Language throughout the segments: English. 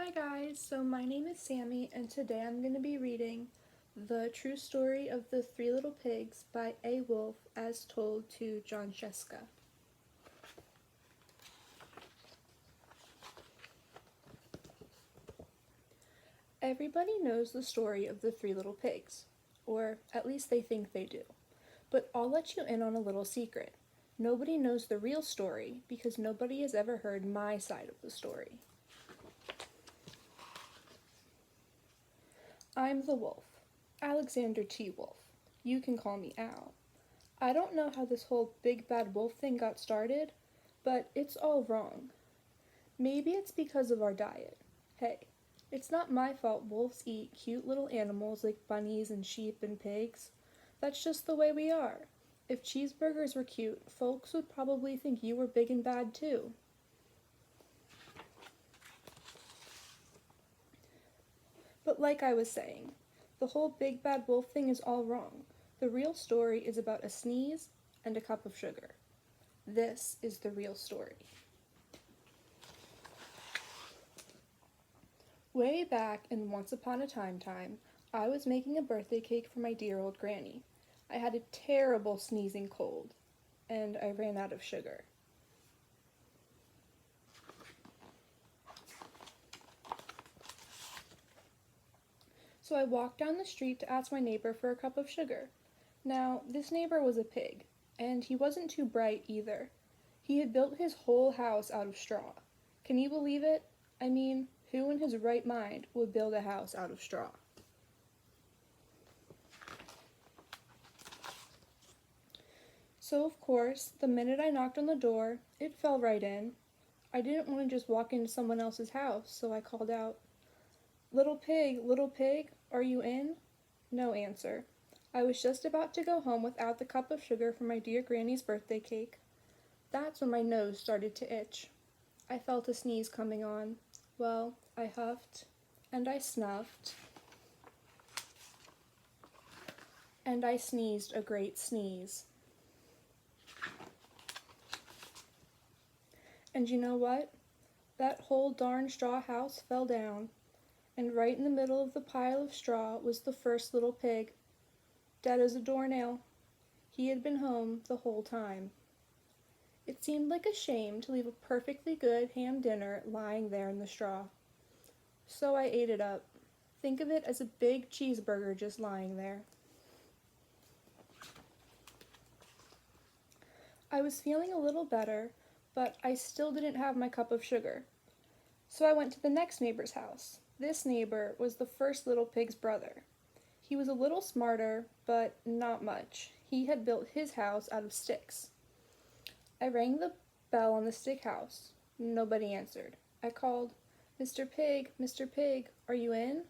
Hi guys, so my name is Sammy and today I'm going to be reading The True Story of the Three Little Pigs by A. Wolf as told to John Scieszka. Everybody knows the story of the Three Little Pigs, or at least they think they do. But I'll let you in on a little secret. Nobody knows the real story because nobody has ever heard my side of the story. I'm the wolf, Alexander T. Wolf. You can call me Al. I don't know how this whole big bad wolf thing got started, but it's all wrong. Maybe it's because of our diet. Hey, it's not my fault wolves eat cute little animals like bunnies and sheep and pigs. That's just the way we are. If cheeseburgers were cute, folks would probably think you were big and bad too. But like I was saying, the whole big bad wolf thing is all wrong. The real story is about a sneeze and a cup of sugar. This is the real story. Way back in Once Upon a Time, I was making a birthday cake for my dear old granny. I had a terrible sneezing cold, and I ran out of sugar. So I walked down the street to ask my neighbor for a cup of sugar. Now, this neighbor was a pig, and he wasn't too bright either. He had built his whole house out of straw. Can you believe it? I mean, who in his right mind would build a house out of straw? So, of course, the minute I knocked on the door, it fell right in. I didn't want to just walk into someone else's house, so I called out, little pig, are you in?" No answer. I was just about to go home without the cup of sugar for my dear granny's birthday cake. That's when my nose started to itch. I felt a sneeze coming on. Well, I huffed, and I snuffed, and I sneezed a great sneeze. And you know what? That whole darn straw house fell down, and right in the middle of the pile of straw was the first little pig, dead as a doornail. He had been home the whole time. It seemed like a shame to leave a perfectly good ham dinner lying there in the straw. So I ate it up. Think of it as a big cheeseburger just lying there. I was feeling a little better, but I still didn't have my cup of sugar. So I went to the next neighbor's house. This neighbor was the first little pig's brother. He was a little smarter, but not much. He had built his house out of sticks. I rang the bell on the stick house. Nobody answered. I called, Mr. Pig, are you in?"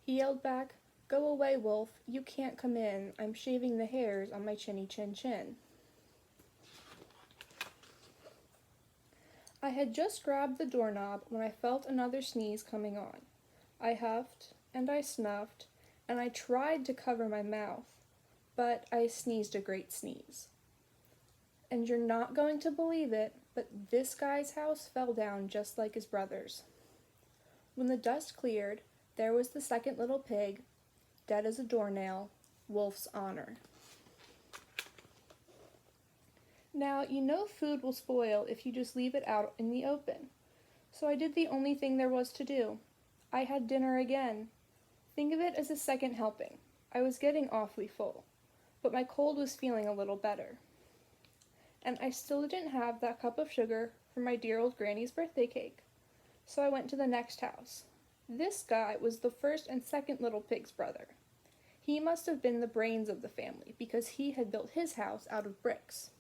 He yelled back, "Go away, Wolf. You can't come in. I'm shaving the hairs on my chinny chin chin." I had just grabbed the doorknob when I felt another sneeze coming on. I huffed, and I snuffed, and I tried to cover my mouth, but I sneezed a great sneeze. And you're not going to believe it, but this guy's house fell down just like his brother's. When the dust cleared, there was the second little pig, dead as a doornail, Wolf's honor. Now, you know food will spoil if you just leave it out in the open. So I did the only thing there was to do. I had dinner again. Think of it as a second helping. I was getting awfully full, but my cold was feeling a little better. And I still didn't have that cup of sugar for my dear old granny's birthday cake. So I went to the next house. This guy was the first and second little pig's brother. He must have been the brains of the family because he had built his house out of bricks.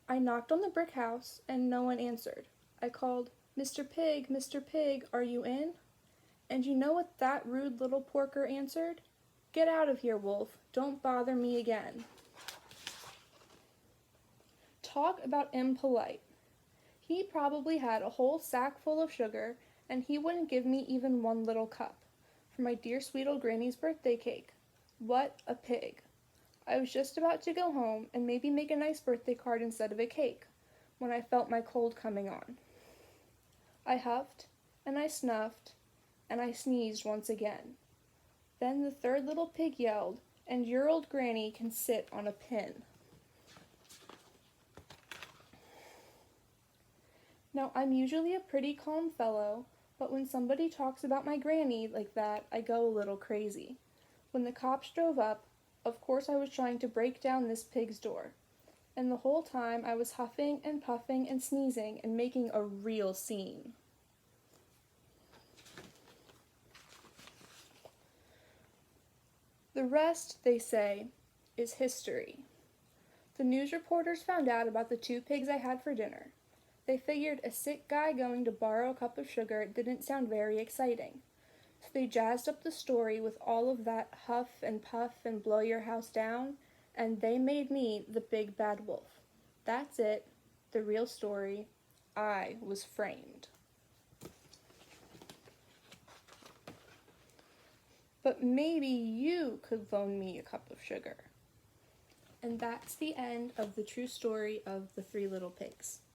I knocked on the brick house and no one answered. I called, Mr. Pig, are you in?" And you know what that rude little porker answered? "Get out of here, Wolf. Don't bother me again." Talk about impolite. He probably had a whole sack full of sugar, and he wouldn't give me even one little cup for my dear sweet old granny's birthday cake. What a pig. I was just about to go home and maybe make a nice birthday card instead of a cake when I felt my cold coming on. I huffed, and I snuffed, and I sneezed once again. Then the third little pig yelled, "And your old granny can sit on a pin." Now, I'm usually a pretty calm fellow, but when somebody talks about my granny like that, I go a little crazy. When the cops drove up, of course I was trying to break down this pig's door, and the whole time I was huffing and puffing and sneezing and making a real scene. The rest, they say, is history. The news reporters found out about the 2 pigs I had for dinner. They figured a sick guy going to borrow a cup of sugar didn't sound very exciting. So they jazzed up the story with all of that huff and puff and blow your house down, and they made me the big bad wolf. That's it, the real story. I was framed. But maybe you could loan me a cup of sugar. And that's the end of the true story of the 3 little pigs.